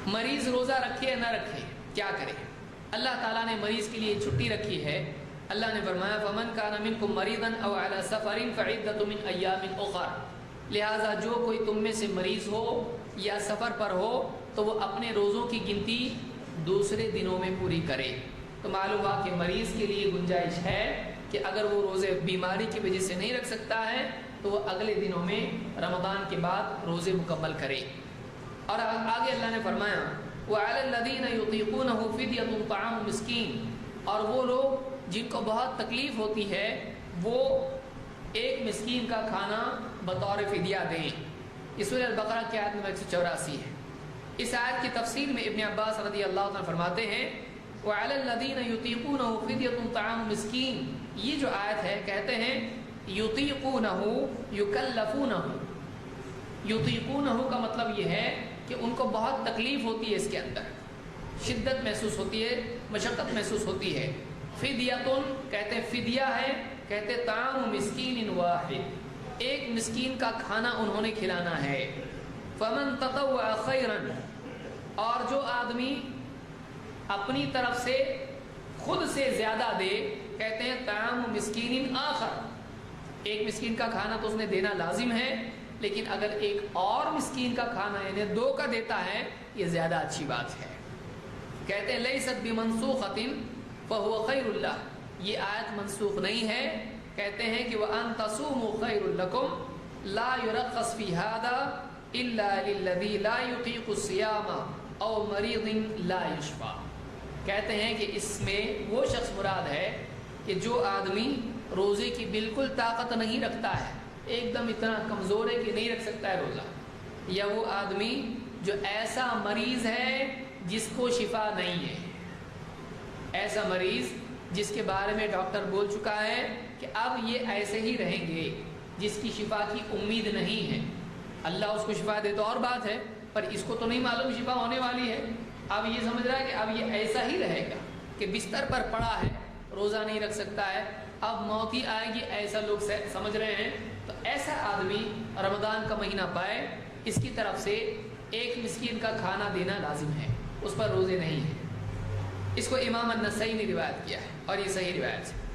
مریض روزہ رکھے یا نہ رکھے، کیا کرے؟ اللہ تعالیٰ نے مریض کے لیے چھٹی رکھی ہے۔ اللہ نے فرمایا فَمَنْ كَانَ مِنْكُمْ مَرِيضًا أَوْ عَلَى سَفَرٍ فَعِدَّةٌ مِنْ أَيَّامٍ أُخَرَ، لہٰذا جو کوئی تم میں سے مریض ہو یا سفر پر ہو تو وہ اپنے روزوں کی گنتی دوسرے دنوں میں پوری کرے۔ تو معلوم ہوا کہ مریض کے لیے گنجائش ہے کہ اگر وہ روزے بیماری کی وجہ سے نہیں رکھ سکتا ہے تو وہ اگلے دنوں میں رمضان کے بعد روزے مکمل کرے۔ اور آگے اللہ نے فرمایا وَعَلَى الَّذِينَ يُطِيقُونَهُ فِدْيَةٌ طَعَامُ مِسْكِينٍ، اور وہ لوگ جن کو بہت تکلیف ہوتی ہے وہ ایک مسکین کا کھانا بطور فدیہ دیں۔ یہ سورہ البقرہ کی آیت نمبر 184 ہے۔ اس آیت کی تفسیر میں ابن عباس رضی اللہ عنہ فرماتے ہیں وَعَلَى الَّذِينَ يُطِيقُونَهُ فِدْيَةٌ طَعَامُ مِسْكِينٍ، یہ جو آیت ہے کہتے ہیں يُطِيقُونَهُ يُكَلَّفُونَهُ، يُطِيقُونَهُ کا مطلب یہ ہے کہ ان کو بہت تکلیف ہوتی ہے، اس کے اندر شدت محسوس ہوتی ہے، مشقت محسوس ہوتی ہے۔ فدیتن کہتے ہیں فدیہ ہے، کہتے ہیں طعام مسکین واحد، ایک مسکین کا کھانا انہوں نے کھلانا ہے۔ فمن تطوع خیرا، اور جو آدمی اپنی طرف سے خود سے زیادہ دے، کہتے ہیں طعام مسکین آخر، ایک مسکین کا کھانا تو اس نے دینا لازم ہے، لیکن اگر ایک اور مسکین کا کھانا یعنی دو کا دیتا ہے یہ زیادہ اچھی بات ہے۔ کہتے ہیں لیست بمنسوخۃ فہو خیر اللہ، یہ آیت منسوخ نہیں ہے۔ کہتے ہیں کہ وَأَن تَصُومُوا خَيْرٌ لَكُمْ لَا يُرَخَّصْ فِي هَذَا إِلَّا لِلَّذِي لَا يُطِيقُ الصِّيَامَ أَوْ مَرِيضٍ لَا يُشْفَى، کہتے ہیں کہ اس میں وہ شخص مراد ہے کہ جو آدمی روزے کی بالکل طاقت نہیں رکھتا ہے، ایک دم اتنا کمزور ہے کہ نہیں رکھ سکتا ہے روزہ، یا وہ آدمی جو ایسا مریض ہے جس کو شفا نہیں ہے، ایسا مریض جس کے بارے میں ڈاکٹر بول چکا ہے کہ اب یہ ایسے ہی رہیں گے، جس کی شفا کی امید نہیں ہے۔ اللہ اس کو شفا دے تو اور بات ہے، پر اس کو تو نہیں معلوم شفا ہونے والی ہے۔ اب یہ سمجھ رہا ہے کہ اب یہ ایسا ہی رہے گا کہ بستر پر پڑا ہے، روزہ نہیں رکھ سکتا ہے، اب موت ہی آئے گی، ایسا لوگ سمجھ رہے ہیں۔ تو ایسا آدمی رمضان کا مہینہ پائے، اس کی طرف سے ایک مسکین کا کھانا دینا لازم ہے، اس پر روزے نہیں ہیں۔ اس کو امام النسائی نے روایت کیا ہے اور یہ صحیح روایت ہے۔